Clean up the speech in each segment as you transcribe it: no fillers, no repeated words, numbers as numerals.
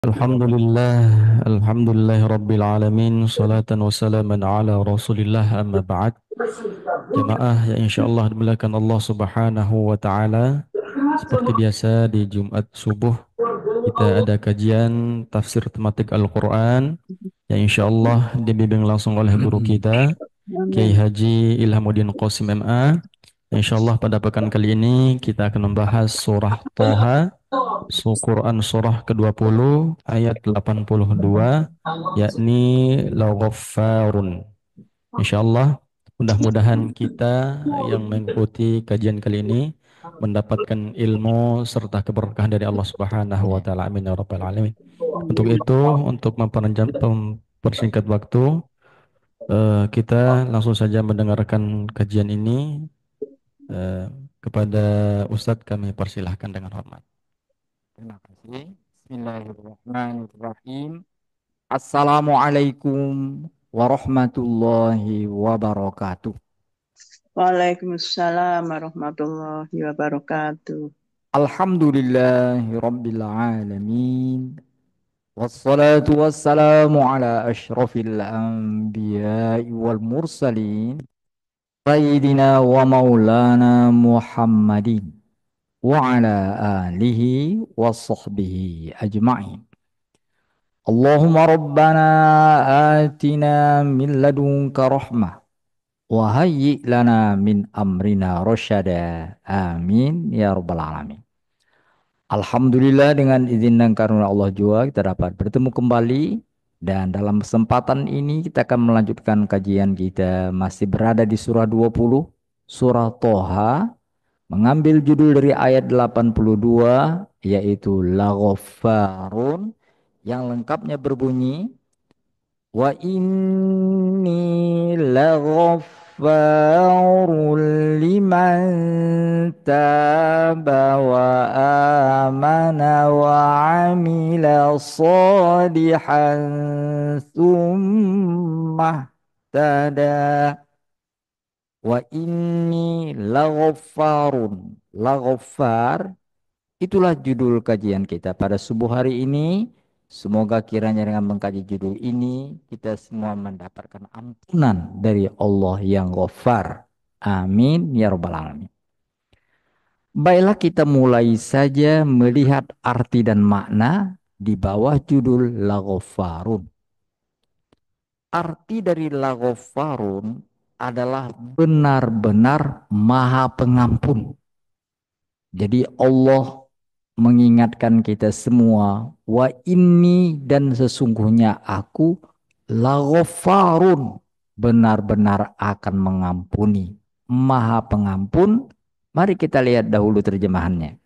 Alhamdulillah, Alhamdulillah Rabbil Alamin, salatan wa salaman ala Rasulillah amma ba'd. Jamaah yang insyaallah dimuliakan Allah Subhanahu wa taala. Seperti biasa di Jumat subuh kita ada kajian tafsir tematik Al-Qur'an yang insyaallah dibimbing langsung oleh guru kita Kiai Amin. Haji Ilhamuddin Qasim MA. Insyaallah pada pekan kali ini kita akan membahas surah Toha, Quran surah ke-20 ayat 82, yakni Laghaffarun. Insyaallah mudah-mudahan kita yang mengikuti kajian kali ini mendapatkan ilmu serta keberkahan dari Allah Subhanahu wa taala. Amin ya rabbal alamin. Untuk itu, untuk mempersingkat waktu, kita langsung saja mendengarkan kajian ini. Eh, Kepada Ustadz kami persilahkan dengan hormat. Terima kasih. Bismillahirrahmanirrahim. Assalamualaikum warahmatullahi wabarakatuh. Waalaikumsalam warahmatullahi wabarakatuh. Alhamdulillahi rabbil alamin. Wassalatu wassalamu ala ashrafil anbiya'i wal mursalin. Sayyidina wa maulana Muhammadin. Wa ala alihi wa sahbihi ajma'in. Allahumma rabbana atina min ladunka rahmah wa hayyi lana min amrina rasyada. Amin ya rabbal alamin. Alhamdulillah dengan izin dan karunia Allah juga kita dapat bertemu kembali dan dalam kesempatan ini kita akan melanjutkan kajian kita masih berada di surah 20 surah Toha mengambil judul dari ayat 82 yaitu Laghaffarun yang lengkapnya berbunyi wa inni laghaffarun liman taba wa amana wa amila salihan thumma tada wa inni laghaffarun. Laghaffar, itulah judul kajian kita pada subuh hari ini. Semoga kiranya dengan mengkaji judul ini kita semua mendapatkan ampunan dari Allah yang Ghaffar. Amin ya rabbal alamin. Baiklah kita mulai saja melihat arti dan makna di bawah judul Laghaffarun. Arti dari Laghaffarun adalah benar-benar Maha Pengampun. Jadi Allah mengingatkan kita semua, wa inni dan sesungguhnya aku laghaffarun, benar-benar akan mengampuni, Maha Pengampun. Mari kita lihat dahulu terjemahannya.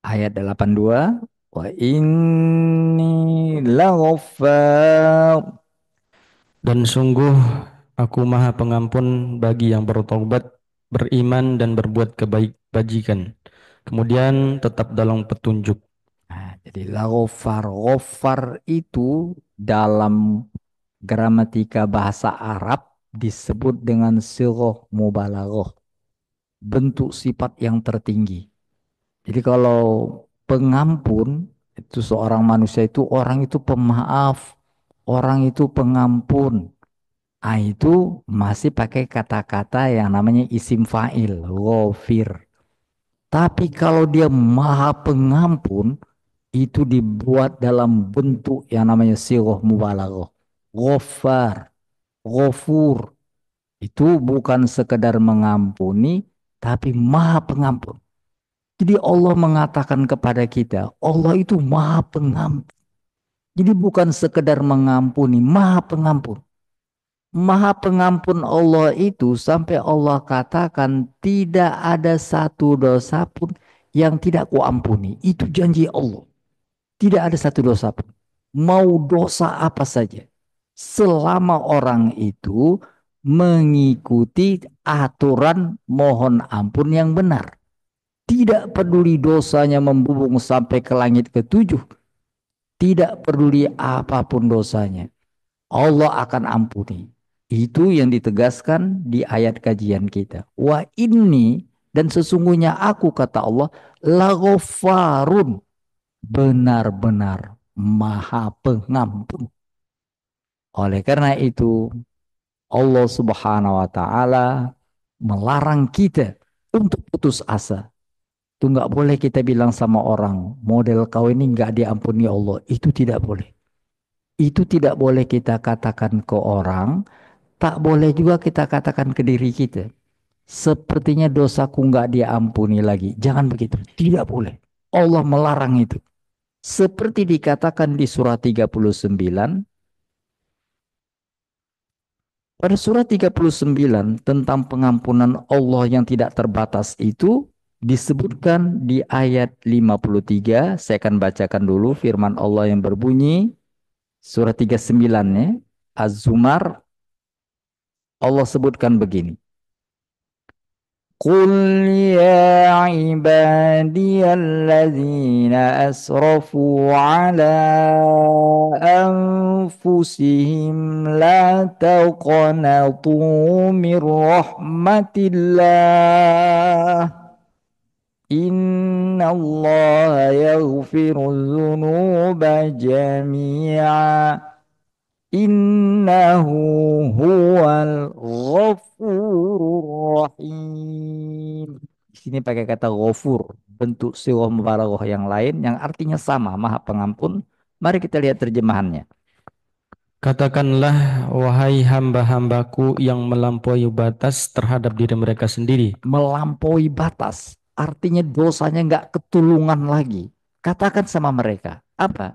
Ayat 82, wa inni laghafar. Dan sungguh aku maha pengampun bagi yang bertobat, beriman dan berbuat kebajikan. Kemudian tetap dalam petunjuk. Nah, jadi laghafar, ghafar itu dalam gramatika bahasa Arab disebut dengan sighah mubalaghah, bentuk sifat yang tertinggi. Jadi kalau pengampun itu seorang manusia itu orang itu pemaaf, orang itu pengampun. Ah itu masih pakai kata-kata yang namanya isim fa'il, ghafir. Tapi kalau dia maha pengampun itu dibuat dalam bentuk yang namanya sighah mubalaghah. Ghaffar, ghafur. Itu bukan sekedar mengampuni, tapi maha pengampun. Jadi Allah mengatakan kepada kita, Allah itu maha pengampun. Jadi bukan sekedar mengampuni, maha pengampun. Maha pengampun Allah itu sampai Allah katakan tidak ada satu dosa pun yang tidak kuampuni. Itu janji Allah. Tidak ada satu dosa pun. Mau dosa apa saja. Selama orang itu mengikuti aturan mohon ampun yang benar. Tidak peduli dosanya membubung sampai ke langit ketujuh. Tidak peduli apapun dosanya. Allah akan ampuni. Itu yang ditegaskan di ayat kajian kita. Wa inni Dan sesungguhnya aku, kata Allah, laghaffarun, benar-benar maha pengampun. Oleh karena itu, Allah Subhanahu wa Ta'ala melarang kita untuk putus asa. Itu nggak boleh kita bilang sama orang, model kau ini nggak diampuni Allah. Itu tidak boleh. Itu tidak boleh kita katakan ke orang, tak boleh juga kita katakan ke diri kita. Sepertinya dosaku nggak diampuni lagi. Jangan begitu. Tidak boleh. Allah melarang itu. Seperti dikatakan di surat 39, pada surat 39 tentang pengampunan Allah yang tidak terbatas itu disebutkan di ayat 53. Saya akan bacakan dulu firman Allah yang berbunyi, surat 39 ya, Az-Zumar, Allah sebutkan begini. Qul ya ibadiyalladzina asrafu ala anfusihim la taqnatu min rahmatillah. Inna Allah yaghfiru dzunuba jami'a. Innahu huwal ghafurur rahim. Di sini pakai kata ghafur, bentuk sighah mubalaghah yang lain yang artinya sama, maha pengampun. Mari kita lihat terjemahannya. Katakanlah, wahai hamba-hambaku yang melampaui batas terhadap diri mereka sendiri. Melampaui batas, artinya dosanya nggak ketulungan lagi. Katakan sama mereka, apa?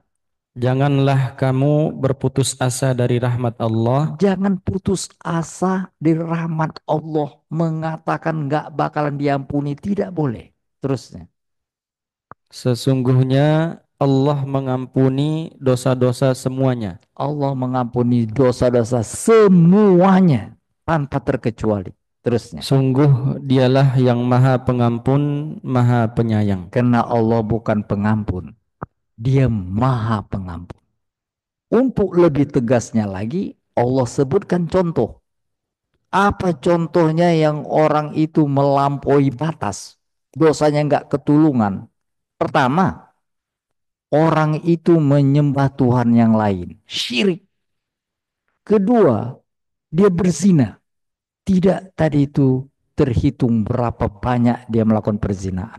Janganlah kamu berputus asa dari rahmat Allah. Jangan putus asa dari rahmat Allah. Mengatakan nggak bakalan diampuni, tidak boleh. Terusnya. Sesungguhnya Allah mengampuni dosa-dosa semuanya. Allah mengampuni dosa-dosa semuanya tanpa terkecuali. Terusnya. Sungguh dialah yang maha pengampun, maha penyayang. Karena Allah bukan pengampun. Dia maha pengampun. Untuk lebih tegasnya lagi, Allah sebutkan contoh. Apa contohnya yang orang itu melampaui batas? Dosanya nggak ketulungan. Pertama, orang itu menyembah Tuhan yang lain. Syirik. Kedua, dia berzina. Tidak tadi itu terhitung berapa banyak dia melakukan perzinahan.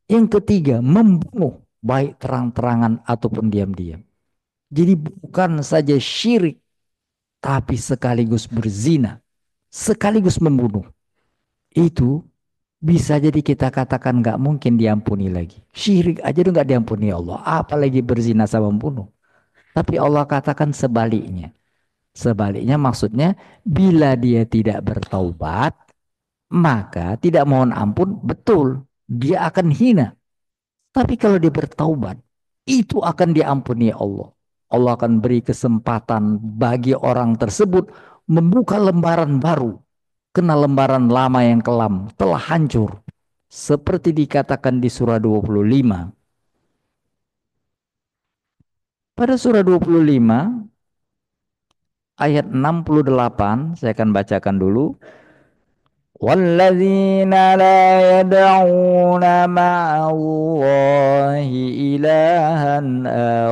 Yang ketiga, membunuh baik terang-terangan ataupun diam-diam. Jadi bukan saja syirik, tapi sekaligus berzina, sekaligus membunuh. Itu bisa jadi kita katakan nggak mungkin diampuni lagi. Syirik aja tuh nggak diampuni Allah, apalagi berzina sama membunuh. Tapi Allah katakan sebaliknya. Sebaliknya maksudnya bila dia tidak bertaubat, maka tidak mohon ampun, betul, dia akan hina. Tapi kalau dia bertaubat, itu akan diampuni Allah. Allah akan beri kesempatan bagi orang tersebut membuka lembaran baru. Kena lembaran lama yang kelam, telah hancur. Seperti dikatakan di surah 25. Pada surah 25, ayat 68, saya akan bacakan dulu. وَالَّذِينَ لَا يَدْعُونَ مَعَ اللَّهِ إِلَٰهًا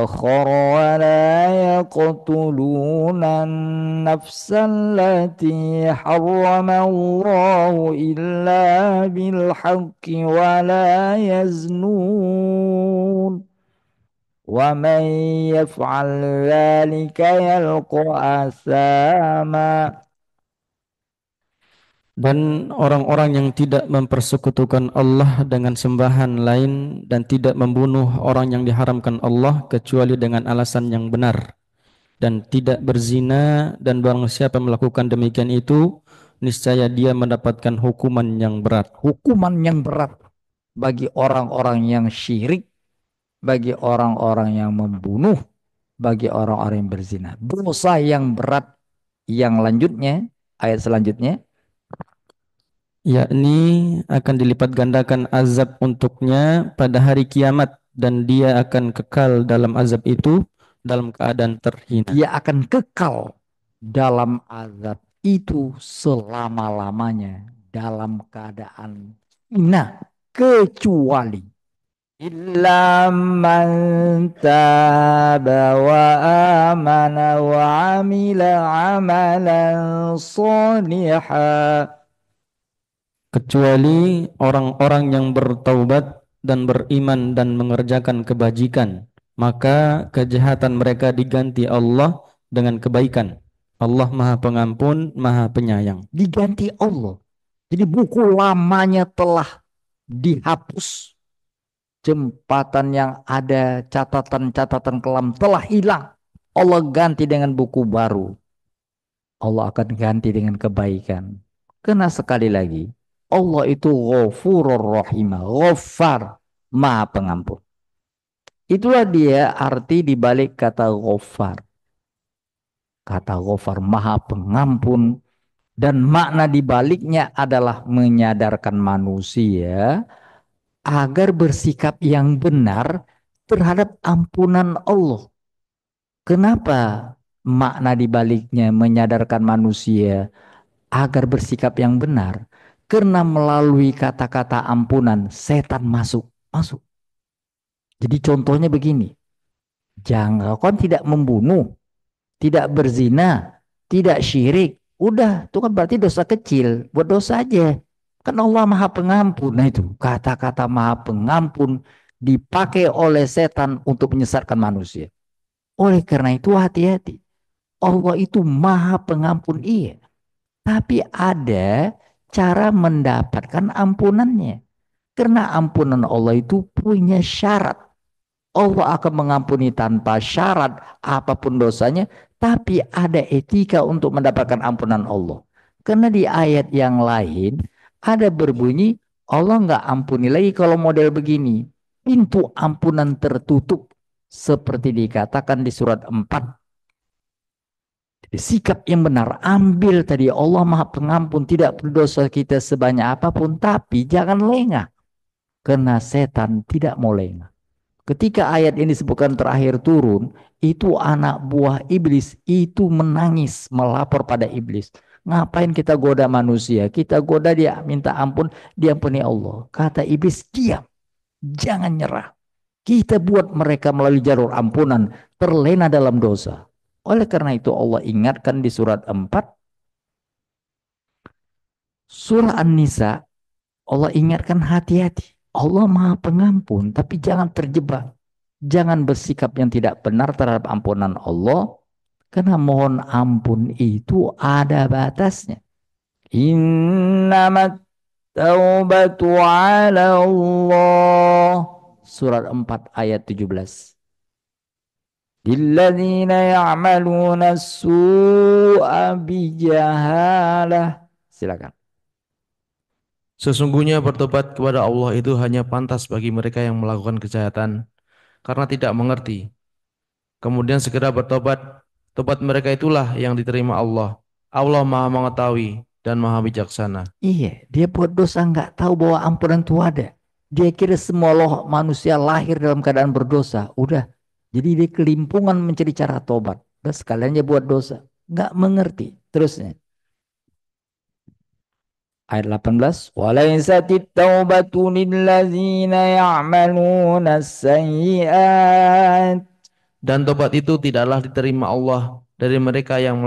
آخَرَ وَلَا يَقْتُلُونَ النَّفْسَ الَّتِي حَرَّمَ اللَّهُ إِلَّا بِالْحَقِّ وَلَا يَزْنُونَ وَمَن يَفْعَلْ ذَلِكَ يَلْقَ أَثَامًا. Dan orang-orang yang tidak mempersekutukan Allah dengan sembahan lain dan tidak membunuh orang yang diharamkan Allah kecuali dengan alasan yang benar, dan tidak berzina, dan barang siapa melakukan demikian itu, niscaya dia mendapatkan hukuman yang berat. Hukuman yang berat bagi orang-orang yang syirik, bagi orang-orang yang membunuh, bagi orang-orang yang berzina. Dosa yang berat yang lanjutnya, ayat selanjutnya, Yakni akan dilipat gandakan azab untuknya pada hari kiamat, dan dia akan kekal dalam azab itu dalam keadaan terhina. dia akan kekal dalam azab itu selama-lamanya dalam keadaan Nah, kecuali illa man taba wa amana wa amila amalan salihah. Kecuali orang-orang yang bertaubat dan beriman dan mengerjakan kebajikan, maka kejahatan mereka diganti Allah dengan kebaikan. Allah Maha Pengampun, Maha Penyayang. Diganti Allah. Jadi buku lamanya telah dihapus. Jembatan yang ada catatan-catatan kelam telah hilang. Allah ganti dengan buku baru. Allah akan ganti dengan kebaikan. Karena sekali lagi, Allah itu ghafurur rahimah, ghafar, maha pengampun. Itulah dia arti dibalik kata ghafar. Kata ghafar, maha pengampun. Dan makna dibaliknya adalah menyadarkan manusia agar bersikap yang benar terhadap ampunan Allah. Kenapa makna dibaliknya menyadarkan manusia agar bersikap yang benar? Karena melalui kata-kata ampunan, setan masuk. Masuk. Jadi contohnya begini. Jangan kau tidak membunuh, tidak berzina, tidak syirik. Udah, itu kan berarti dosa kecil. Buat dosa aja. Kan Allah Maha Pengampun. Nah itu, kata-kata Maha Pengampun dipakai oleh setan untuk menyesatkan manusia. Oleh karena itu hati-hati. Allah itu Maha Pengampun, iya. Tapi ada cara mendapatkan ampunannya. Karena ampunan Allah itu punya syarat. Allah akan mengampuni tanpa syarat apapun dosanya, tapi ada etika untuk mendapatkan ampunan Allah. Karena di ayat yang lain ada berbunyi Allah nggak ampuni lagi kalau model begini. Pintu ampunan tertutup seperti dikatakan di surat 4. Jadi sikap yang benar, ambil tadi Allah Maha Pengampun, tidak berdosa kita sebanyak apapun, tapi jangan lengah. Karena setan tidak mau lengah. Ketika ayat ini disebutkan terakhir turun, itu anak buah iblis itu menangis melapor pada iblis. Ngapain kita goda manusia? Kita goda dia minta ampun, diampuni Allah. Kata iblis, diam, jangan nyerah. Kita buat mereka melalui jalur ampunan, terlena dalam dosa. Oleh karena itu Allah ingatkan di surat 4, surah An-Nisa, Allah ingatkan hati-hati. Allah Maha Pengampun, tapi jangan terjebak. Jangan bersikap yang tidak benar terhadap ampunan Allah. Karena mohon ampun itu ada batasnya. Innamat taubatu ala Allah. Surat 4 ayat 17. Lilladzina ya'maluna su'a bijahalah. Silakan. Sesungguhnya bertobat kepada Allah itu hanya pantas bagi mereka yang melakukan kejahatan karena tidak mengerti. Kemudian segera bertobat, tobat mereka itulah yang diterima Allah. Allah Maha Mengetahui dan Maha Bijaksana. Iya, dia buat dosa nggak tahu bahwa ampunan itu ada. Dia kira semua manusia lahir dalam keadaan berdosa. Udah, jadi dia kelimpungan mencari cara tobat. Dan sekalian dia buat dosa. Nggak mengerti. Terusnya. Ayat 18. Walaisatit taubatu lillazina ya'maluna sayyi'at. Dan tobat itu tidaklah diterima Allah dari mereka yang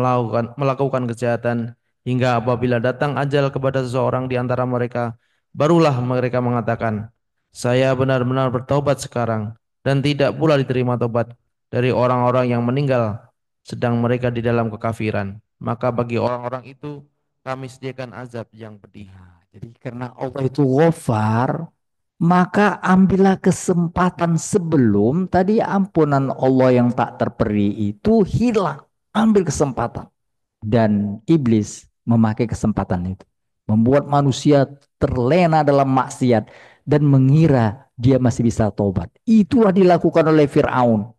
melakukan kejahatan hingga apabila datang ajal kepada seseorang di antara mereka, barulah mereka mengatakan, saya benar-benar bertobat sekarang, dan tidak pula diterima tobat dari orang-orang yang meninggal sedang mereka di dalam kekafiran. Maka bagi orang-orang itu kami sediakan azab yang pedih. Jadi karena Allah itu ghafar, maka ambillah kesempatan sebelum tadi ampunan Allah yang tak terperi itu hilang. Ambil kesempatan. Dan iblis memakai kesempatan itu. Membuat manusia terlena dalam maksiat dan mengira dia masih bisa tobat. Itulah dilakukan oleh Fir'aun.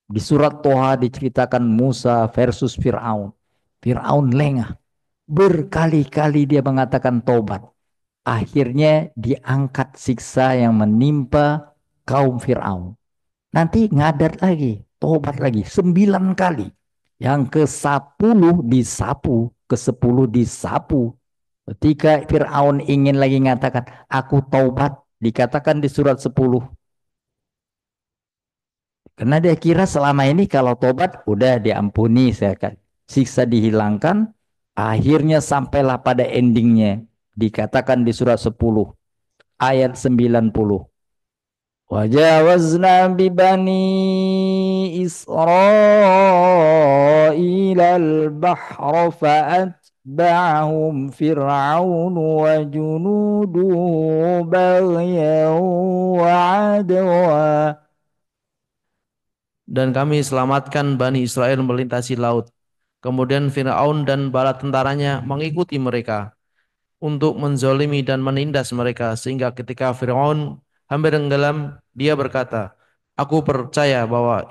Di surat Toha diceritakan Musa versus Fir'aun. Fir'aun lengah. Berkali-kali dia mengatakan tobat. Akhirnya diangkat siksa yang menimpa kaum Fir'aun. Nanti ngadat lagi, tobat lagi, 9 kali. Yang ke-10 disapu, ke-10 disapu. Ketika Fir'aun ingin lagi mengatakan, aku taubat, dikatakan di surat 10. Karena dia kira selama ini kalau tobat udah diampuni, saya kan. Siksa dihilangkan, akhirnya sampailah pada endingnya. Dikatakan di surat 10 ayat 90. Wajawazna bibani Israil al-bahra fa'atba'ahum fir'aun wa junuduhu baghyan wa adwa. Dan kami selamatkan Bani Israel melintasi laut. Kemudian Fir'aun dan bala tentaranya mengikuti mereka untuk menzolimi dan menindas mereka. Sehingga ketika Fir'aun hampir tenggelam, dia berkata, Aku percaya bahwa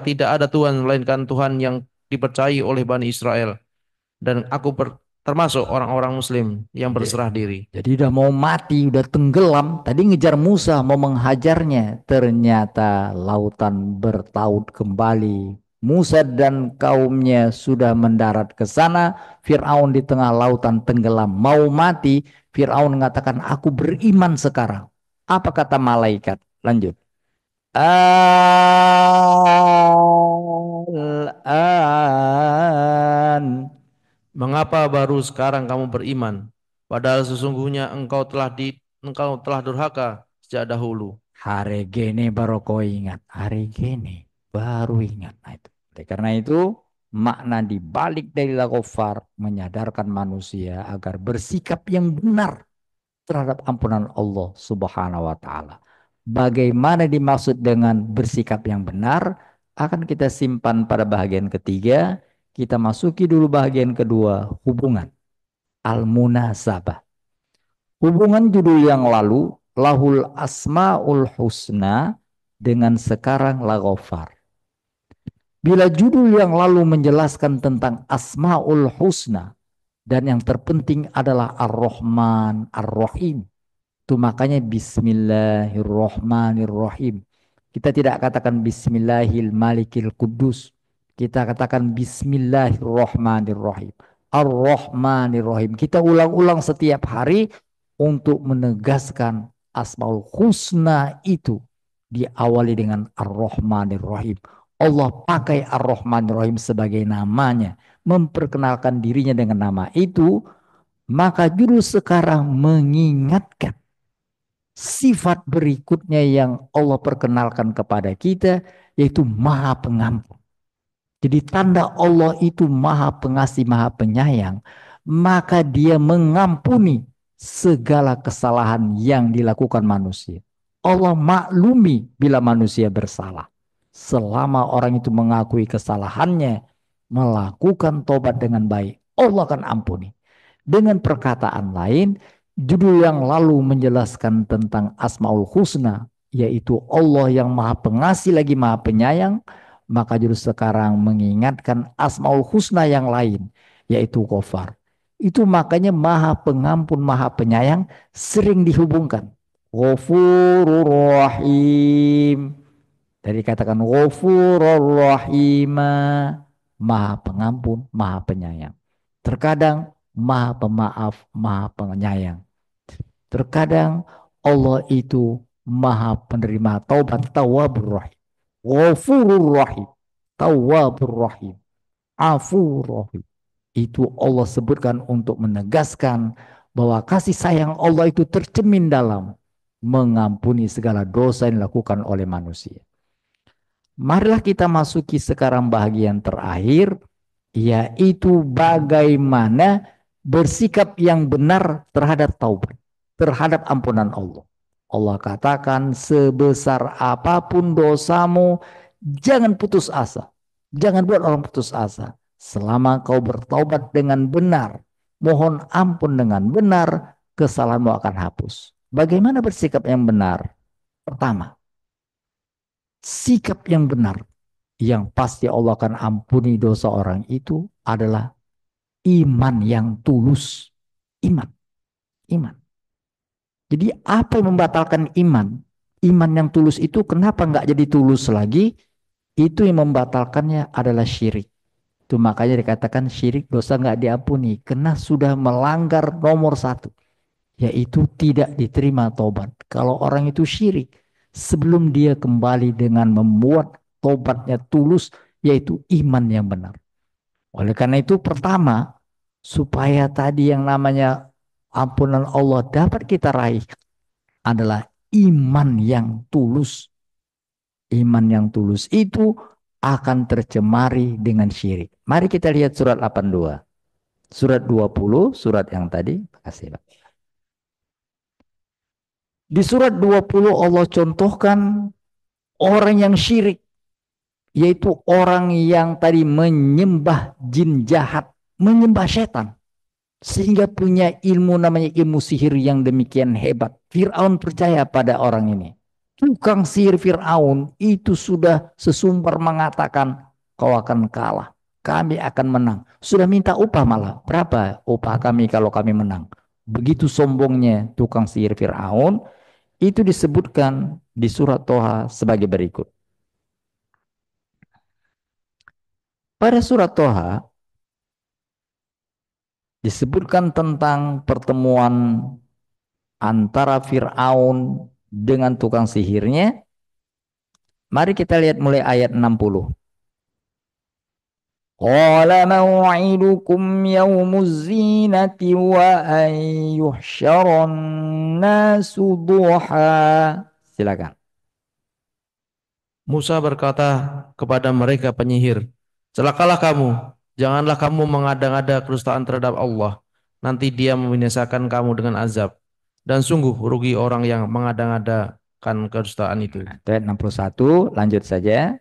tidak ada Tuhan melainkan Tuhan yang dipercayai oleh Bani Israel. Dan termasuk orang-orang Muslim yang berserah diri. Jadi udah mau mati, udah tenggelam. Tadi ngejar Musa, mau menghajarnya. Ternyata lautan bertaut kembali. Musa dan kaumnya sudah mendarat ke sana. Fir'aun di tengah lautan tenggelam. Mau mati, Fir'aun mengatakan, aku beriman sekarang. Apa kata malaikat? Lanjut. Al-an. Mengapa baru sekarang kamu beriman? Padahal sesungguhnya engkau telah durhaka sejak dahulu. Hari gini baru kau ingat. Hari gini baru ingat. Nah, itu. Karena itu makna dibalik dari Al-Ghaffar menyadarkan manusia agar bersikap yang benar terhadap ampunan Allah Subhanahu wa taala. Bagaimana dimaksud dengan bersikap yang benar akan kita simpan pada bagian ketiga. Kita masuki dulu bagian kedua, hubungan al-munasabah. Hubungan judul yang lalu, lahul asmaul husna, dengan sekarang la ghafar. Bila judul yang lalu menjelaskan tentang asmaul husna, dan yang terpenting adalah ar-Rahman, ar-Rahim. Itu makanya bismillahirrahmanirrahim. Kita tidak katakan bismillahil malikil kudus. Kita katakan bismillahirrahmanirrahim. Ar-Rahmanirrahim. Kita ulang-ulang setiap hari untuk menegaskan asmaul husna itu diawali dengan ar-Rahmanirrahim. Allah pakai ar-Rahmanirrahim sebagai namanya, memperkenalkan dirinya dengan nama itu, maka judul sekarang mengingatkan sifat berikutnya yang Allah perkenalkan kepada kita, yaitu Maha Pengampun. Jadi tanda Allah itu Maha Pengasih, Maha Penyayang, maka Dia mengampuni segala kesalahan yang dilakukan manusia. Allah maklumi bila manusia bersalah. Selama orang itu mengakui kesalahannya, melakukan tobat dengan baik, Allah akan ampuni. Dengan perkataan lain, judul yang lalu menjelaskan tentang Asmaul Husna, yaitu Allah yang Maha Pengasih lagi Maha Penyayang, maka judul sekarang mengingatkan Asmaul Husna yang lain, yaitu Ghafar. Itu makanya Maha Pengampun, Maha Penyayang sering dihubungkan. Ghafurur Rahim. Dari katakan Ghafurur Rahima, Maha Pengampun, Maha Penyayang. Terkadang Maha Pemaaf, Maha Penyayang. Terkadang Allah itu Maha Penerima Taubat, Tawwabur Rahim. Ghafurur Rahim, Tawwabur Rahim, Afur Rahim. Itu Allah sebutkan untuk menegaskan bahwa kasih sayang Allah itu tercermin dalam mengampuni segala dosa yang dilakukan oleh manusia. Marilah kita masuki sekarang bagian terakhir, yaitu bagaimana bersikap yang benar terhadap taubat, terhadap ampunan Allah. Allah katakan, sebesar apapun dosamu, jangan putus asa. Jangan buat orang putus asa. Selama kau bertaubat dengan benar, mohon ampun dengan benar, kesalahanmu akan hapus. Bagaimana bersikap yang benar? Pertama, sikap yang benar yang pasti Allah akan ampuni dosa orang itu adalah iman yang tulus. Iman. Jadi apa yang membatalkan iman? Iman yang tulus itu kenapa nggak jadi tulus lagi? Itu yang membatalkannya adalah syirik. Itu makanya dikatakan syirik dosa nggak diampuni karena sudah melanggar nomor satu, yaitu tidak diterima tobat. Kalau orang itu syirik, sebelum dia kembali dengan membuat tobatnya tulus, yaitu iman yang benar. Oleh karena itu pertama, supaya tadi yang namanya ampunan Allah dapat kita raih adalah iman yang tulus. Iman yang tulus itu akan tercemari dengan syirik. Mari kita lihat surat 82. Surat 20, surat yang tadi. Makasih, Pak. Di surat 20 Allah contohkan orang yang syirik, yaitu orang yang tadi menyembah jin jahat, menyembah setan, sehingga punya ilmu namanya ilmu sihir yang demikian hebat. Fir'aun percaya pada orang ini. Tukang sihir Fir'aun itu sudah sesumbar mengatakan, kau akan kalah, kami akan menang. Sudah minta upah malah. Berapa upah kami kalau kami menang? Begitu sombongnya tukang sihir Fir'aun, itu disebutkan di surat Toha sebagai berikut. Pada surat Toha disebutkan tentang pertemuan antara Fir'aun dengan tukang sihirnya. Mari kita lihat mulai ayat 60. Qala maw'idukum yawmuz zinati wa an yuhsyaran nasu duha. Silakan. Musa berkata kepada mereka penyihir, celakalah kamu, janganlah kamu mengada-ngada kedustaan terhadap Allah. Nanti dia membinasakan kamu dengan azab. Dan sungguh rugi orang yang mengada-ngadakan kedustaan itu. Ayat 61, lanjut saja.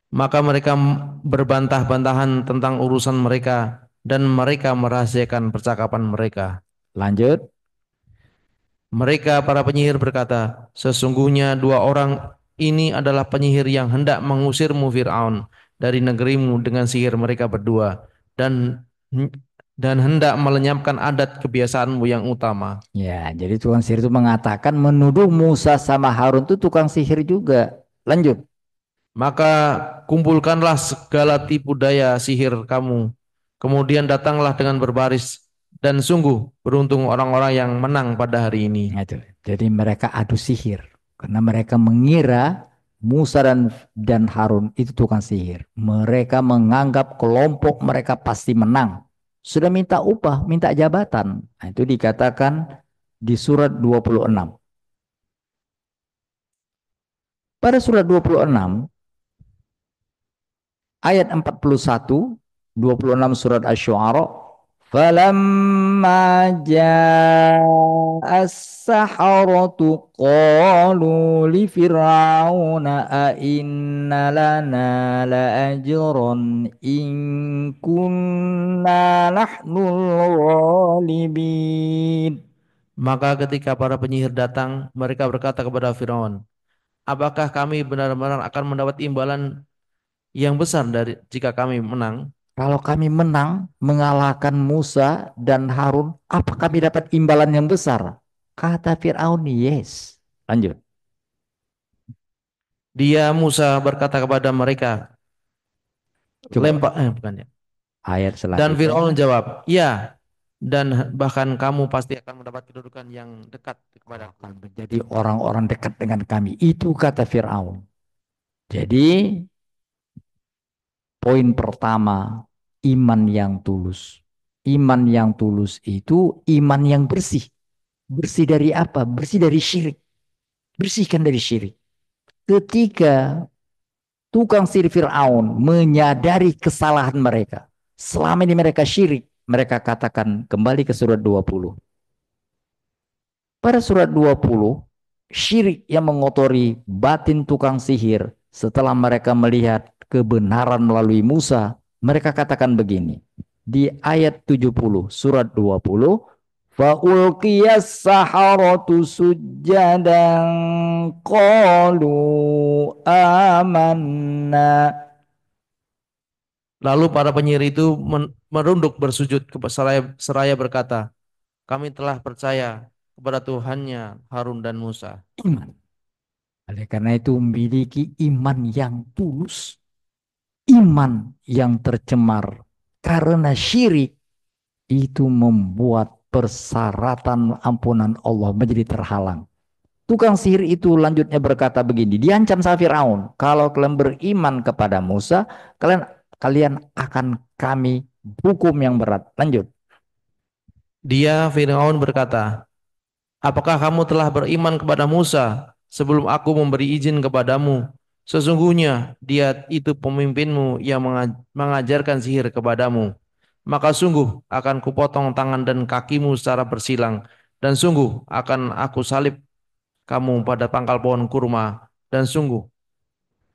Maka mereka berbantah-bantahan tentang urusan mereka dan mereka merahasiakan percakapan mereka. Lanjut. Mereka para penyihir berkata, sesungguhnya dua orang ini adalah penyihir yang hendak mengusirmu Fir'aun dari negerimu dengan sihir mereka berdua dan hendak melenyapkan adat kebiasaanmu yang utama. Ya, jadi tukang sihir itu mengatakan menuduh Musa sama Harun itu tukang sihir juga. Lanjut. Maka kumpulkanlah segala tipu daya sihir kamu. Kemudian datanglah dengan berbaris. Dan sungguh beruntung orang-orang yang menang pada hari ini. Nah, itu. Jadi mereka adu sihir. Karena mereka mengira Musa dan Harun itu tukang sihir. Mereka menganggap kelompok mereka pasti menang. Sudah minta upah, minta jabatan. Nah, itu dikatakan di surat 26. Pada surat 26, ayat 41, 26 surat Asy-Syu'ara, falamma jaa as-saharatu qalu li fir'auna a inna lana la ajran in kunna nahnul ghalibin. Maka ketika para penyihir datang, mereka berkata kepada Firaun, apakah kami benar-benar akan mendapat imbalan yang besar dari jika kami menang? Kalau kami menang mengalahkan Musa dan Harun, apa kami dapat imbalan yang besar? Kata Fir'aun, yes. Lanjut. Dia Musa berkata kepada mereka, Coba bukan ya. ayat Dan selanjutnya. Fir'aun menjawab, ya, dan bahkan kamu pasti akan mendapat kedudukan yang dekat kepada Akan menjadi orang-orang dekat dengan kami. Itu kata Fir'aun. Jadi poin pertama, iman yang tulus. Iman yang tulus itu iman yang bersih. Bersih dari apa? Bersih dari syirik. Bersihkan dari syirik. Ketika tukang sihir Fir'aun menyadari kesalahan mereka. Selama ini mereka syirik. Mereka katakan kembali ke surat 20. Pada surat 20, syirik yang mengotori batin tukang sihir. Setelah mereka melihat kebenaran melalui Musa, mereka katakan begini. Di ayat 70, surat 20, Fa'ulqiyas saharatu sujjadan qalu amanna. Lalu para penyihir itu merunduk bersujud seraya berkata, kami telah percaya kepada Tuhannya Harun dan Musa. Iman. Oleh karena itu memiliki iman yang tulus. iman yang tercemar karena syirik itu membuat persyaratan ampunan Allah menjadi terhalang. Tukang sihir itu lanjutnya berkata begini, diancam sama Firaun, kalau kalian beriman kepada Musa, kalian akan kami hukum yang berat. Lanjut. Dia Firaun berkata, apakah kamu telah beriman kepada Musa sebelum aku memberi izin kepadamu? Sesungguhnya dia itu pemimpinmu yang mengajarkan sihir kepadamu. Maka sungguh akan kupotong tangan dan kakimu secara bersilang. Dan sungguh akan aku salib kamu pada pangkal pohon kurma. Dan sungguh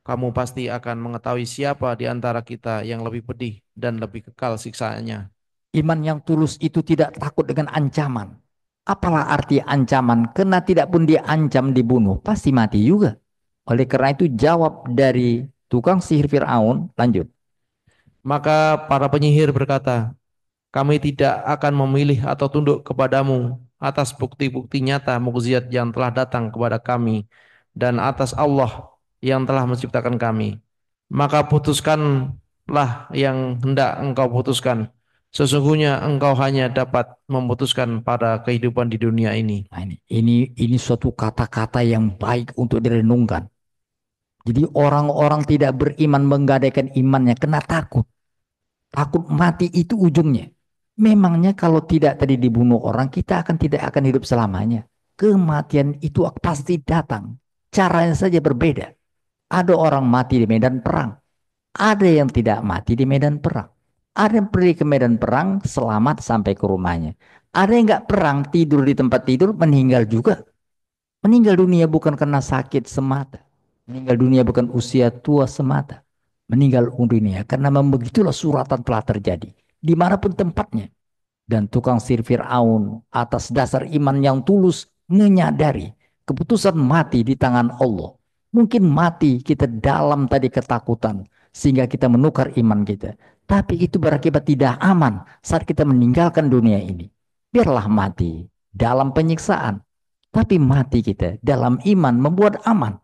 kamu pasti akan mengetahui siapa di antara kita yang lebih pedih dan lebih kekal siksaannya. Iman yang tulus itu tidak takut dengan ancaman. Apalah arti ancaman? Karena tidak pun diancam dibunuh, pasti mati juga. Oleh karena itu jawab dari tukang sihir Fir'aun, lanjut. Maka para penyihir berkata, kami tidak akan memilih atau tunduk kepadamu atas bukti-bukti nyata mukjizat yang telah datang kepada kami dan atas Allah yang telah menciptakan kami. Maka putuskanlah yang hendak engkau putuskan. Sesungguhnya engkau hanya dapat memutuskan pada kehidupan di dunia ini. Nah, ini suatu kata-kata yang baik untuk direnungkan. Jadi orang-orang tidak beriman menggadaikan imannya kena takut. Takut mati itu ujungnya. Memangnya kalau tidak tadi dibunuh orang, kita tidak akan hidup selamanya. Kematian itu pasti datang. Caranya saja berbeda. Ada orang mati di medan perang. Ada yang tidak mati di medan perang. Ada yang pergi ke medan perang selamat sampai ke rumahnya. Ada yang nggak perang, tidur di tempat tidur, meninggal juga. Meninggal dunia bukan karena sakit semata. Meninggal dunia bukan usia tua semata. Meninggal dunia karena begitulah suratan telah terjadi. Dimanapun tempatnya. Dan tukang sihir Fir'aun atas dasar iman yang tulus menyadari keputusan mati di tangan Allah. Mungkin mati kita dalam tadi ketakutan sehingga kita menukar iman kita. Tapi itu berakibat tidak aman saat kita meninggalkan dunia ini. Biarlah mati dalam penyiksaan. Tapi mati kita dalam iman membuat aman.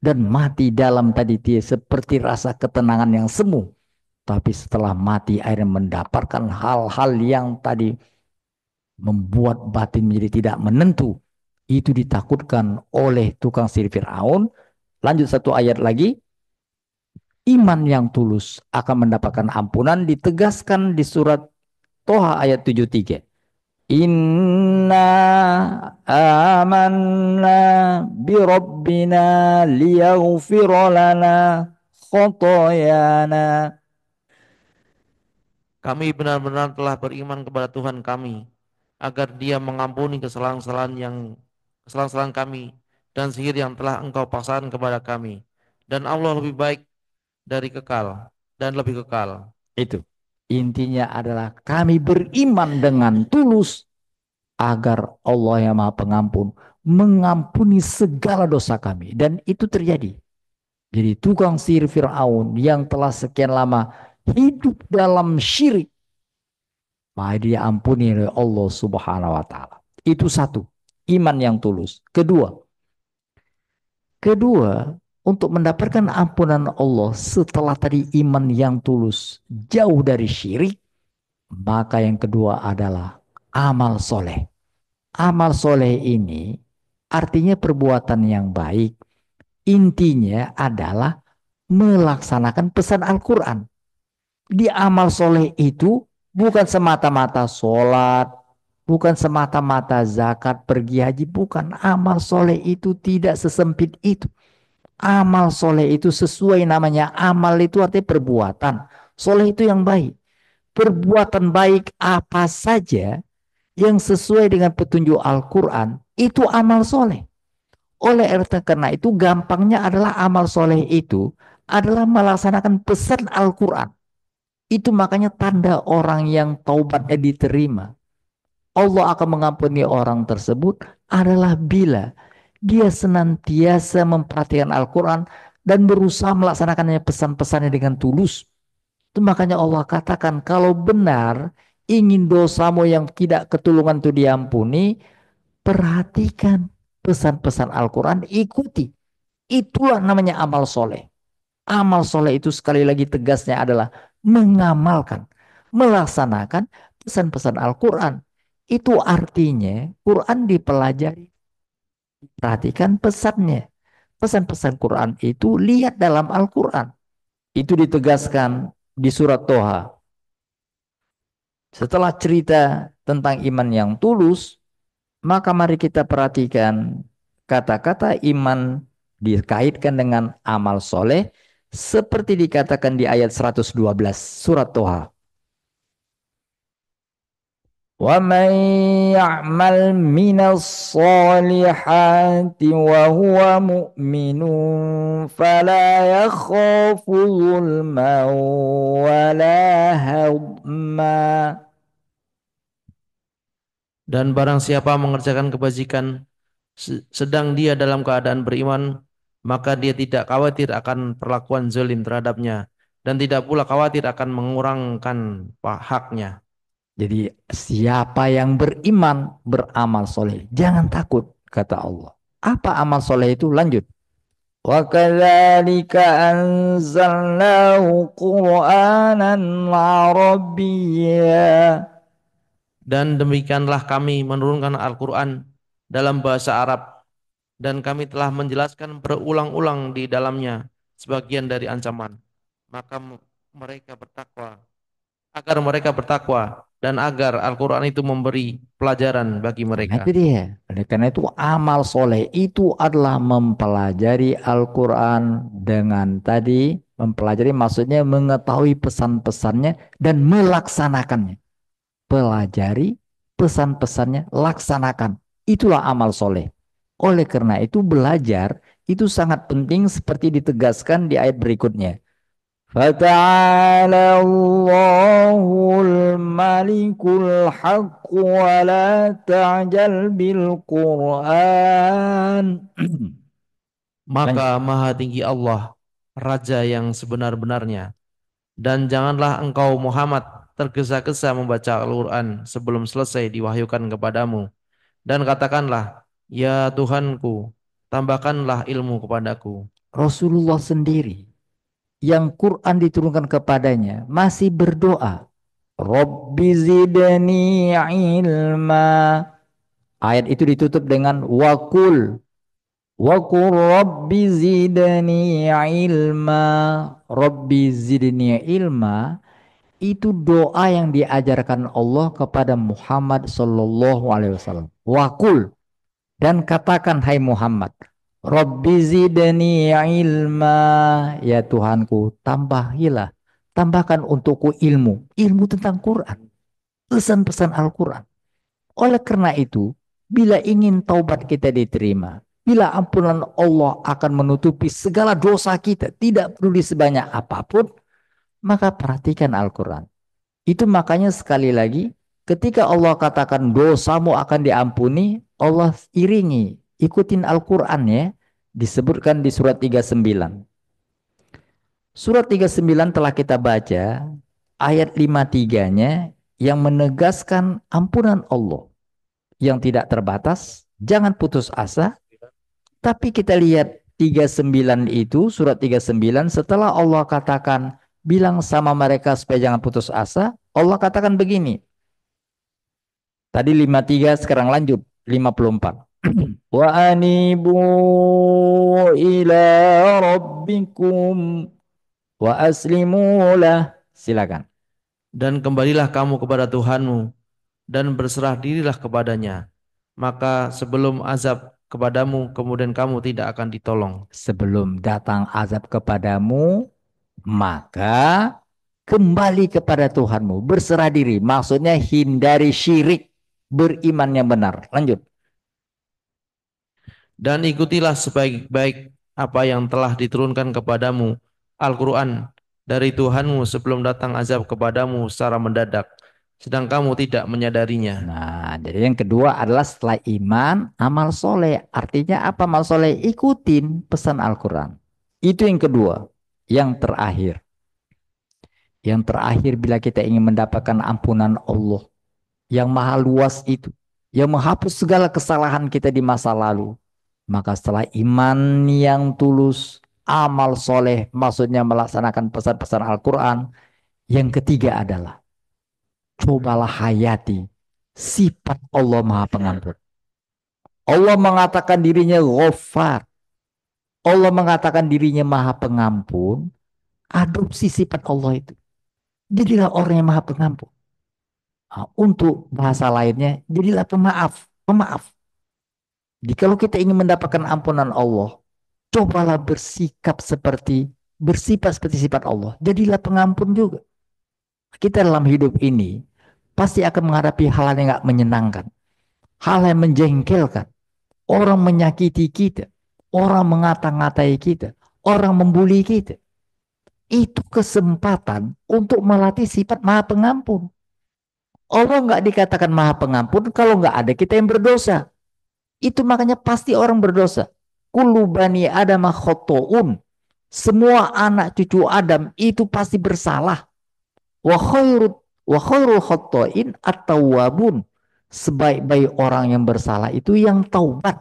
Dan mati dalam tadi dia seperti rasa ketenangan yang semu. Tapi setelah mati akhirnya mendapatkan hal-hal yang tadi membuat batin menjadi tidak menentu. Itu ditakutkan oleh tukang sihir Fir'aun. Lanjut satu ayat lagi. Iman yang tulus akan mendapatkan ampunan ditegaskan di surat Toha ayat 73. Inna amanna bi rabbina liyaghfir lana khotoyana. Kami benar-benar telah beriman kepada Tuhan kami agar Dia mengampuni kesalahan-kesalahan kami dan sihir yang telah Engkau paksakan kepada kami. Dan Allah lebih baik dari kekal dan lebih kekal. Itu intinya adalah kami beriman dengan tulus agar Allah yang Maha Pengampun mengampuni segala dosa kami. Dan itu terjadi. Jadi tukang sihir Fir'aun yang telah sekian lama hidup dalam syirik, maka dia ampuni oleh Allah Subhanahu wa Ta'ala. Itu satu, iman yang tulus. Kedua, untuk mendapatkan ampunan Allah setelah tadi iman yang tulus, jauh dari syirik, maka yang kedua adalah amal soleh. Amal soleh ini artinya perbuatan yang baik. Intinya adalah melaksanakan pesan Al-Quran. Di amal soleh itu bukan semata-mata sholat, bukan semata-mata zakat, pergi haji, bukan. Amal soleh itu tidak sesempit itu. Amal soleh itu sesuai namanya. Amal itu artinya perbuatan. Soleh itu yang baik. Perbuatan baik apa saja yang sesuai dengan petunjuk Al-Quran, itu amal soleh. Oleh karena itu gampangnya adalah amal soleh itu adalah melaksanakan pesan Al-Quran. Itu makanya tanda orang yang taubatnya diterima. Allah akan mengampuni orang tersebut adalah bila dia senantiasa memperhatikan Al-Quran dan berusaha melaksanakannya pesan-pesannya dengan tulus. Itu makanya Allah katakan kalau benar ingin dosamu yang tidak ketulungan itu diampuni, perhatikan pesan-pesan Al-Quran, ikuti. Itulah namanya amal soleh. Amal soleh itu sekali lagi tegasnya adalah mengamalkan, melaksanakan pesan-pesan Al-Quran. Itu artinya Quran dipelajari, perhatikan pesannya. Pesan-pesan Quran itu lihat dalam Al-Quran. Itu ditegaskan di surat Toha. Setelah cerita tentang iman yang tulus, maka mari kita perhatikan kata-kata iman dikaitkan dengan amal soleh seperti dikatakan di ayat 112 surat Toha. وَمَنْ يَعْمَلْ مِنَ الصَّالِحَاتِ وَهُوَ مُؤْمِنٌ فَلَا يَخَافُ ظُلْمًا وَلَا هَضْمًا. Dan barang siapa mengerjakan kebajikan sedang dia dalam keadaan beriman, maka dia tidak khawatir akan perlakuan zalim terhadapnya dan tidak pula khawatir akan mengurangkan haknya. Jadi siapa yang beriman beramal soleh, jangan takut kata Allah. Apa amal soleh itu? Lanjut. Wa kadzalika anzalnahu Qur'anan Arabiyya. Dan demikianlah kami menurunkan Al-Quran dalam bahasa Arab, dan kami telah menjelaskan berulang-ulang di dalamnya sebagian dari ancaman. Maka mereka bertakwa, agar mereka bertakwa, dan agar Al-Quran itu memberi pelajaran bagi Nah mereka. itu dia. Oleh karena itu amal soleh itu adalah mempelajari Al-Quran dengan tadi mempelajari maksudnya mengetahui pesan-pesannya dan melaksanakannya. Pelajari pesan-pesannya, laksanakan. Itulah amal soleh. Oleh karena itu belajar itu sangat penting seperti ditegaskan di ayat berikutnya. فَتَعَالَى اللَّهُ الْمَلِكُ الْحَقُّ وَلَا تَعْجَلْ بِالْقُرْآنِ. Maka maha tinggi Allah, Raja yang sebenar-benarnya. Dan janganlah engkau Muhammad tergesa-gesa membaca Al-Quran sebelum selesai diwahyukan kepadamu. Dan katakanlah, ya Tuhanku, tambahkanlah ilmu kepadaku. Rasulullah sendiri yang Quran diturunkan kepadanya masih berdoa. Rabbi zidni ilma. Ayat itu ditutup dengan wakul. Wakul Rabbi zidni ilma. Rabbi zidni ilma. Itu doa yang diajarkan Allah kepada Muhammad Sallallahu Alaihi Wasallam. Wakul. Dan katakan hai Muhammad. Rabbi zidni ilma. Ya Tuhanku tambahilah. Tambahkan untukku ilmu. Ilmu tentang Quran. Pesan-pesan Al-Quran. Oleh karena itu, bila ingin taubat kita diterima, bila ampunan Allah akan menutupi segala dosa kita, tidak peduli sebanyak apapun, maka perhatikan Al-Quran. Itu makanya sekali lagi, ketika Allah katakan dosamu akan diampuni, Allah iringi, ikutin Al-Quran ya, disebutkan di surat 39. Surat 39 telah kita baca, ayat 53-nya yang menegaskan ampunan Allah yang tidak terbatas, jangan putus asa. Tapi kita lihat 39 itu, surat 39 setelah Allah katakan bilang sama mereka supaya jangan putus asa, Allah katakan begini. Tadi 53, sekarang lanjut 54. Wa anibu ila rabbikum wa aslimu lah. Silakan. Dan kembalilah kamu kepada Tuhanmu dan berserah dirilah kepadanya. Maka sebelum azab kepadamu, kemudian kamu tidak akan ditolong. Sebelum datang azab kepadamu, maka kembali kepada Tuhanmu, berserah diri. Maksudnya hindari syirik, beriman yang benar. Lanjut. Dan ikutilah sebaik-baik apa yang telah diturunkan kepadamu, Al-Quran, dari Tuhanmu sebelum datang azab kepadamu secara mendadak, sedang kamu tidak menyadarinya. Nah, jadi yang kedua adalah setelah iman, amal soleh. Artinya apa amal soleh? Ikutin pesan Al-Quran. Itu yang kedua. Yang terakhir. Yang terakhir bila kita ingin mendapatkan ampunan Allah yang maha luas itu, yang menghapus segala kesalahan kita di masa lalu, maka setelah iman yang tulus, amal soleh, maksudnya melaksanakan pesan-pesan Al-Quran. Yang ketiga adalah cobalah hayati sifat Allah Maha Pengampun. Allah mengatakan dirinya Ghaffar. Allah mengatakan dirinya Maha Pengampun. Adopsi sifat Allah itu. Jadilah orang yang Maha Pengampun. Nah, untuk bahasa lainnya, jadilah pemaaf. Pemaaf. Jadi kalau kita ingin mendapatkan ampunan Allah, cobalah bersifat seperti sifat Allah. Jadilah pengampun juga. Kita dalam hidup ini pasti akan menghadapi hal yang nggak menyenangkan, hal yang menjengkelkan, orang menyakiti kita, orang mengata-ngatai kita, orang membuli kita. Itu kesempatan untuk melatih sifat Maha Pengampun. Allah nggak dikatakan Maha Pengampun kalau nggak ada kita yang berdosa. Itu makanya pasti orang berdosa. Kullu bani Adam khotoun. Semua anak cucu Adam itu pasti bersalah. Wa khairul khotoin at-tawwabun. Sebaik-baik orang yang bersalah itu yang taubat.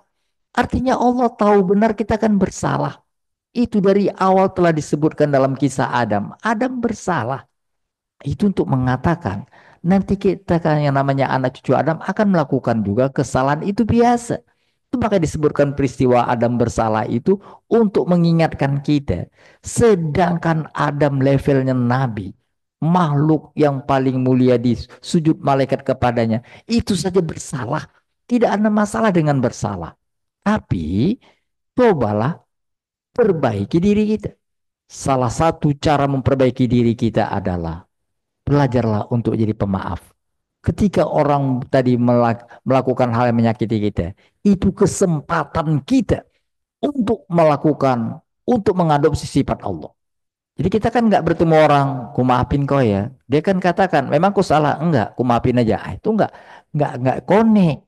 Artinya Allah tahu benar kita akan bersalah. Itu dari awal telah disebutkan dalam kisah Adam. Adam bersalah. Itu untuk mengatakan nanti kita kan yang namanya anak cucu Adam akan melakukan juga kesalahan itu biasa. Itu maka disebutkan peristiwa Adam bersalah itu untuk mengingatkan kita. Sedangkan Adam levelnya nabi, makhluk yang paling mulia di sujud malaikat kepadanya, itu saja bersalah. Tidak ada masalah dengan bersalah. Tapi cobalah perbaiki diri kita. Salah satu cara memperbaiki diri kita adalah belajarlah untuk jadi pemaaf. Ketika orang tadi melakukan hal yang menyakiti kita, itu kesempatan kita untuk untuk mengadopsi sifat Allah. Jadi kita kan nggak bertemu orang, ku maafin kau ya. Dia kan katakan, memang ku salah, enggak, ku maafin aja. Itu enggak konek.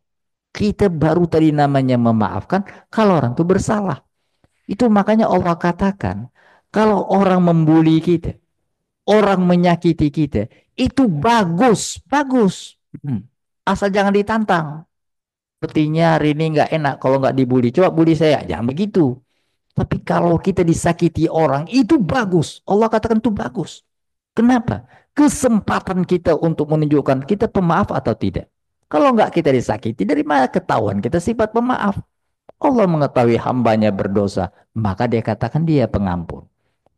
Kita baru tadi namanya memaafkan kalau orang itu bersalah. Itu makanya Allah katakan, kalau orang membuli kita, orang menyakiti kita, itu bagus, bagus. Asal jangan ditantang. Sepertinya hari ini nggak enak kalau nggak dibully. Coba bully saya, jangan begitu. Tapi kalau kita disakiti orang, itu bagus. Allah katakan itu bagus. Kenapa? Kesempatan kita untuk menunjukkan kita pemaaf atau tidak. Kalau nggak kita disakiti, dari mana ketahuan kita sifat pemaaf? Allah mengetahui hambanya berdosa, maka dia katakan dia pengampun.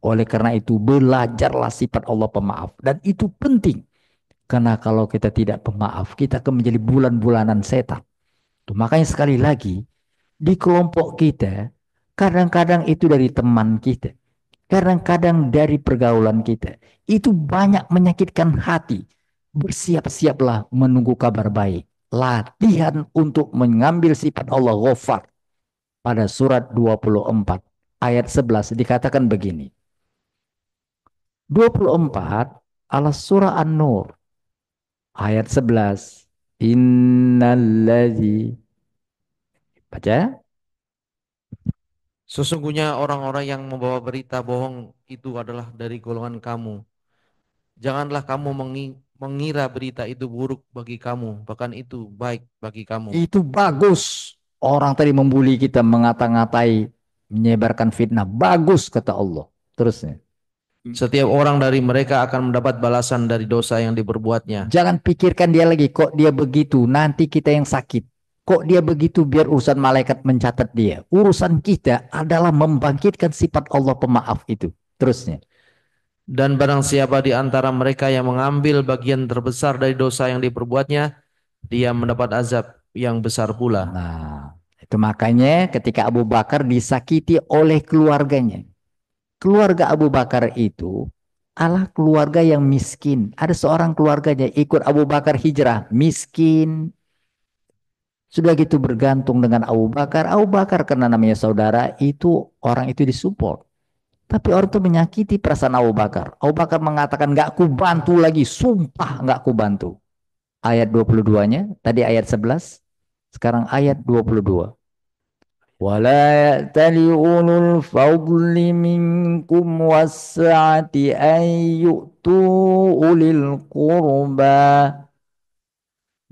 Oleh karena itu belajarlah sifat Allah pemaaf. Dan itu penting. Karena kalau kita tidak pemaaf, kita akan menjadi bulan-bulanan setan. Tuh, makanya sekali lagi, di kelompok kita, kadang-kadang itu dari teman kita. Kadang-kadang dari pergaulan kita. Itu banyak menyakitkan hati. Bersiap-siaplah menunggu kabar baik. Latihan untuk mengambil sifat Allah Ghaffar. Pada surat 24 ayat 11 dikatakan begini. 24 ala surah An-Nur ayat 11. Innalladzi baca. Sesungguhnya orang-orang yang membawa berita bohong itu adalah dari golongan kamu. Janganlah kamu mengira berita itu buruk bagi kamu, bahkan itu baik bagi kamu. Itu bagus. Orang tadi membuli kita, mengata-ngatai, menyebarkan fitnah. Bagus kata Allah. Terusnya. Setiap orang dari mereka akan mendapat balasan dari dosa yang diperbuatnya. Jangan pikirkan dia lagi, kok dia begitu, nanti kita yang sakit. Kok dia begitu, biar urusan malaikat mencatat dia. Urusan kita adalah membangkitkan sifat Allah pemaaf itu. Terusnya. Dan barang siapa di antara mereka yang mengambil bagian terbesar dari dosa yang diperbuatnya, dia mendapat azab yang besar pula. Nah, itu makanya ketika Abu Bakar disakiti oleh keluarganya. Keluarga Abu Bakar itu adalah keluarga yang miskin. Ada seorang keluarganya ikut Abu Bakar hijrah, miskin. Sudah gitu bergantung dengan Abu Bakar. Abu Bakar karena namanya saudara itu orang itu disupport. Tapi orang itu menyakiti perasaan Abu Bakar. Abu Bakar mengatakan gak ku bantu lagi. Sumpah gak ku bantu. Ayat 22-nya. Tadi ayat 11. Sekarang ayat 22. ولا يأتل أولو الفضل منكم والسعة أن يؤتوا أولي القربى.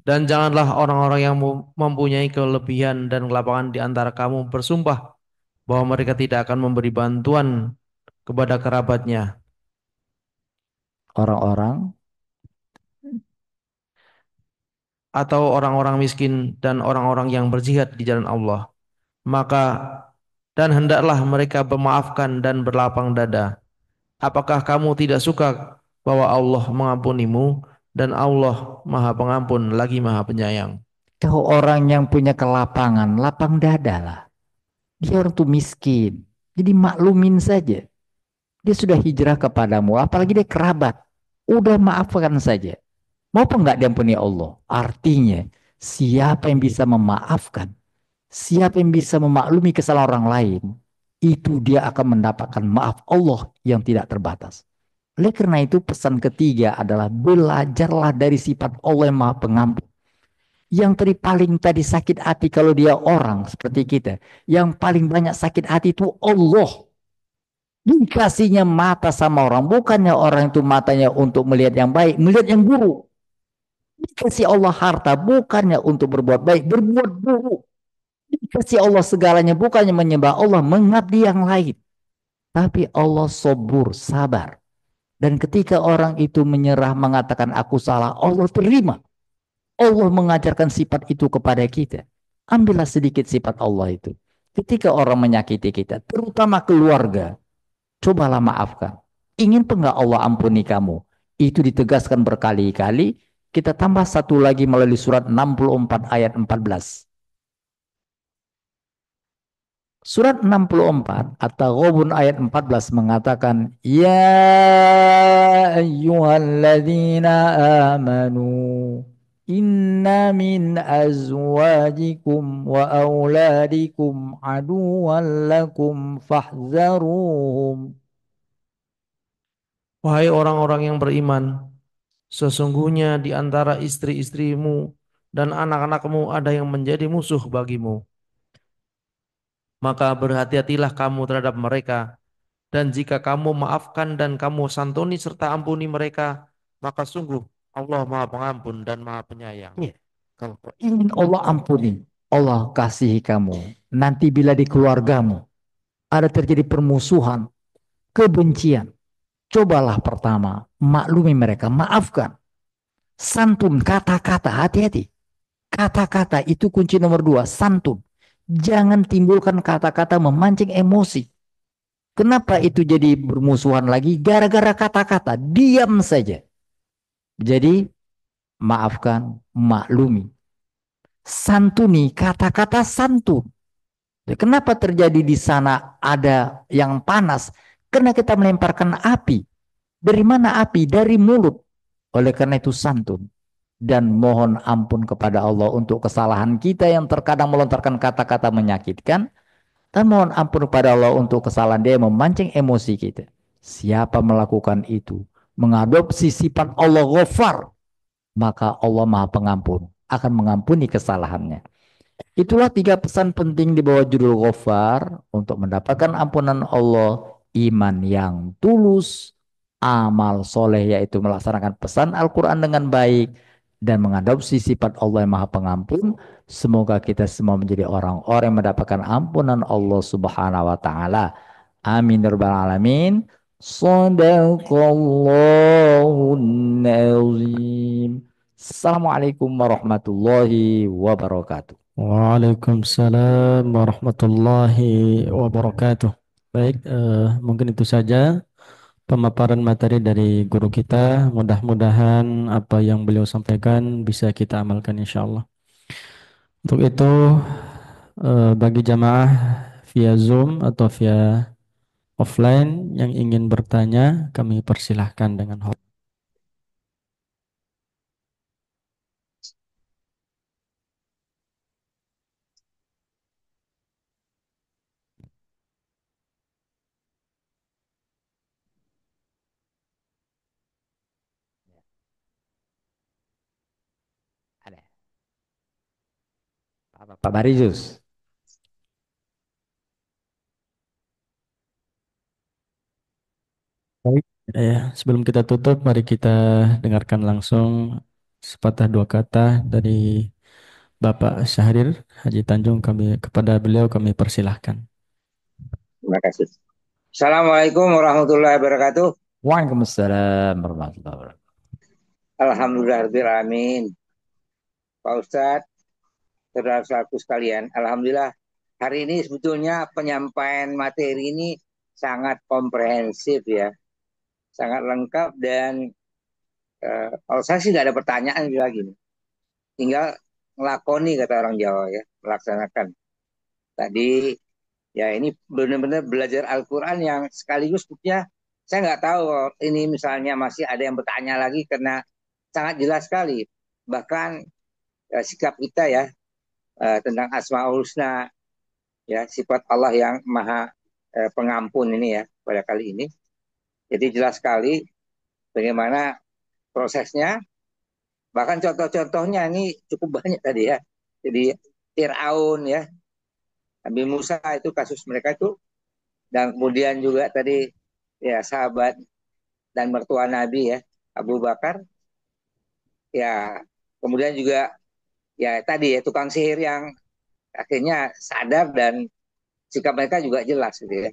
Dan janganlah orang-orang yang mempunyai kelebihan dan kelapangan di antara kamu bersumpah bahwa mereka tidak akan memberi bantuan kepada kerabatnya Orang-orang atau orang-orang miskin dan orang-orang yang berjihad di jalan Allah. Maka dan hendaklah mereka memaafkan dan berlapang dada. Apakah kamu tidak suka bahwa Allah mengampunimu dan Allah Maha Pengampun lagi Maha Penyayang? kau orang yang punya kelapangan, lapang dada lah. Dia orang tuh miskin. Jadi maklumin saja. Dia sudah hijrah kepadamu, apalagi dia kerabat. Udah maafkan saja. Mau apa enggak diampuni Allah? Artinya, siapa yang bisa memaafkan, siapa yang bisa memaklumi kesalahan orang lain, itu dia akan mendapatkan maaf Allah yang tidak terbatas. Oleh karena itu pesan ketiga adalah belajarlah dari sifat Allah yang maha pengampun. Yang paling tadi sakit hati kalau dia orang seperti kita. Yang paling banyak sakit hati itu Allah. Dikasihnya mata sama orang. Bukannya orang itu matanya untuk melihat yang baik. Melihat yang buruk. Dikasih Allah harta. Bukannya untuk berbuat baik. Berbuat buruk. Dikasih Allah segalanya. Bukannya menyembah Allah. Mengabdi yang lain. Tapi Allah sobur. Sabar. Dan ketika orang itu menyerah mengatakan aku salah. Allah terima. Allah mengajarkan sifat itu kepada kita. Ambillah sedikit sifat Allah itu. Ketika orang menyakiti kita. Terutama keluarga. Cobalah maafkan. Ingin enggak Allah ampuni kamu? Itu ditegaskan berkali-kali. Kita tambah satu lagi melalui surat 64 ayat 14. Surat 64 atau Ghabun ayat 14 mengatakan, Ya ayyuhalladzina amanu inna min azwajikum wa auladikum aduwwan lakum fahzaruhum. Wahai orang-orang yang beriman, sesungguhnya di antara istri-istrimu dan anak-anakmu ada yang menjadi musuh bagimu. Maka berhati-hatilah kamu terhadap mereka. Dan jika kamu maafkan dan kamu santuni serta ampuni mereka, maka sungguh Allah Maha Pengampun dan Maha Penyayang. Ya. Kalau kau ingin Allah ampuni, Allah kasihi kamu. Nanti bila di keluargamu ada terjadi permusuhan, kebencian, cobalah pertama maklumi mereka, maafkan. Santun, kata-kata, hati-hati. Kata-kata itu kunci nomor dua, santun. Jangan timbulkan kata-kata memancing emosi. Kenapa itu jadi bermusuhan lagi? Gara-gara kata-kata, diam saja. Jadi maafkan, maklumi. Santuni, kata-kata santun. Kenapa terjadi di sana ada yang panas? Karena kita melemparkan api. Dari mana api? Dari mulut. Oleh karena itu santun. Dan mohon ampun kepada Allah untuk kesalahan kita yang terkadang melontarkan kata-kata menyakitkan. Dan mohon ampun kepada Allah untuk kesalahan dia yang memancing emosi kita. Siapa melakukan itu? Mengadopsi sifat Allah Ghafar. Maka Allah Maha Pengampun. Akan mengampuni kesalahannya. Itulah tiga pesan penting di bawah judul Ghafar untuk mendapatkan ampunan Allah, iman yang tulus, amal soleh yaitu melaksanakan pesan Al-Quran dengan baik, dan mengadopsi sifat Allah yang Maha Pengampun. Semoga kita semua menjadi orang-orang yang mendapatkan ampunan Allah Subhanahu wa Ta'ala. Amin ya rabbal alamin. Shadaqallahun azim. Assalamualaikum warahmatullahi wabarakatuh. Waalaikumsalam warahmatullahi wabarakatuh. Baik, mungkin itu saja pemaparan materi dari guru kita. Mudah-mudahan apa yang beliau sampaikan bisa kita amalkan insya Allah. Untuk itu, bagi jamaah via Zoom atau via offline yang ingin bertanya, kami persilahkan dengan hormat. Ada. Pak Barizus. Baik, sebelum kita tutup, mari kita dengarkan langsung sepatah dua kata dari Bapak Syahrir Haji Tanjung. Kepada beliau kami persilahkan. Terima kasih. Assalamualaikum warahmatullahi wabarakatuh. Waalaikumsalam warahmatullahi wabarakatuh. Alhamdulillahirrahmanirrahim. Pak Ustadz, saudara-saudaraku sekalian, Alhamdulillah hari ini sebetulnya penyampaian materi ini sangat komprehensif ya, sangat lengkap dan kalau saya sih nggak ada pertanyaan lagi nih. Tinggal ngelakoni kata orang Jawa ya, melaksanakan. Tadi ya ini benar-benar belajar Al-Quran yang sekaligus sebetulnya saya nggak tahu ini misalnya masih ada yang bertanya lagi karena sangat jelas sekali. Bahkan sikap kita ya tentang Asmaul Husna ya sifat Allah yang maha pengampun ini ya pada kali ini. Jadi jelas sekali bagaimana prosesnya. Bahkan contoh-contohnya ini cukup banyak tadi ya. Jadi Fir'aun ya, Nabi Musa itu kasus mereka itu. Dan kemudian juga tadi ya sahabat dan mertua Nabi ya, Abu Bakar. Ya kemudian juga ya tadi ya tukang sihir yang akhirnya sadar dan sikap mereka juga jelas gitu ya.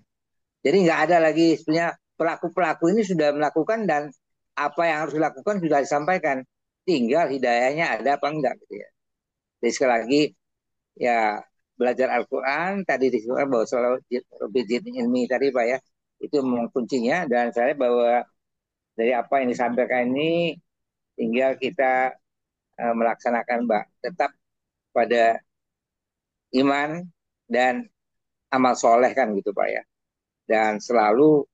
Jadi nggak ada lagi sebenarnya pelaku-pelaku ini sudah melakukan dan apa yang harus dilakukan sudah disampaikan. Tinggal hidayahnya ada apa enggak gitu ya. Jadi sekali lagi ya belajar Al-Quran tadi disebutkan bahwa selalu bijin ilmi tadi Pak ya itu memang kuncinya dan saya bahwa dari apa yang disampaikan ini tinggal kita melaksanakan Mbak tetap pada iman dan amal soleh kan gitu Pak ya dan selalu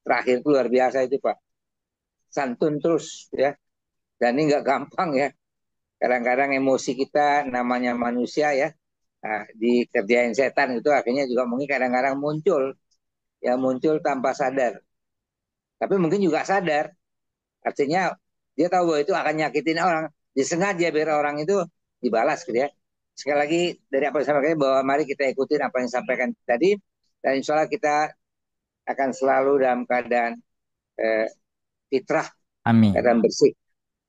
terakhir itu luar biasa itu Pak santun terus ya dan ini nggak gampang ya kadang-kadang emosi kita namanya manusia ya dikerjain setan itu akhirnya juga mungkin kadang-kadang muncul ya muncul tanpa sadar tapi mungkin juga sadar artinya dia tahu bahwa itu akan nyakitin orang disengaja biar orang itu dibalas gitu ya sekali lagi dari apa yang saya sampaikan bahwa mari kita ikutin apa yang disampaikan tadi dan insya Allah kita akan selalu dalam keadaan eh, fitrah Amin. keadaan bersih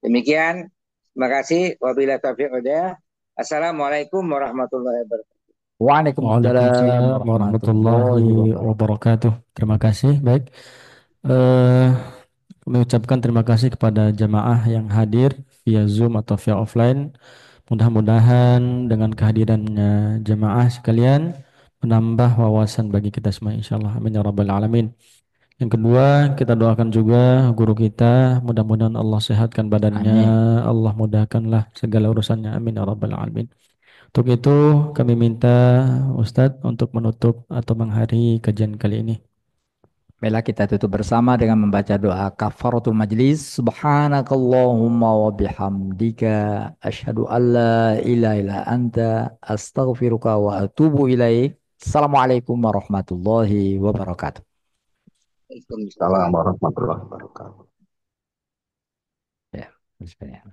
demikian terima kasih wabillahi taufiq wal Assalamualaikum warahmatullahi wabarakatuh. Waalaikumsalam Waalaikumsalam warahmatullahi warahmatullahi wabarakatuh. wabarakatuh. Terima kasih. Baik. Eh, Kami ucapkan terima kasih kepada jamaah yang hadir via Zoom atau via offline. Mudah-mudahan dengan kehadirannya jamaah sekalian menambah wawasan bagi kita semua insyaallah. Amin ya rabbal alamin. Yang kedua, kita doakan juga guru kita, mudah-mudahan Allah sehatkan badannya, Amin. Allah mudahkanlah segala urusannya. Amin ya rabbal alamin. Untuk itu kami minta Ustadz untuk menutup atau mengakhiri kajian kali ini. Baiklah kita tutup bersama dengan membaca doa kafaratul majlis. Subhanakallahumma wa bihamdika asyhadu an la ilaha illa anta astaghfiruka wa atubu ilaik. Assalamualaikum warahmatullahi wabarakatuh. Waalaikumsalam. Assalamualaikum warahmatullahi wabarakatuh. Ya, bismillah.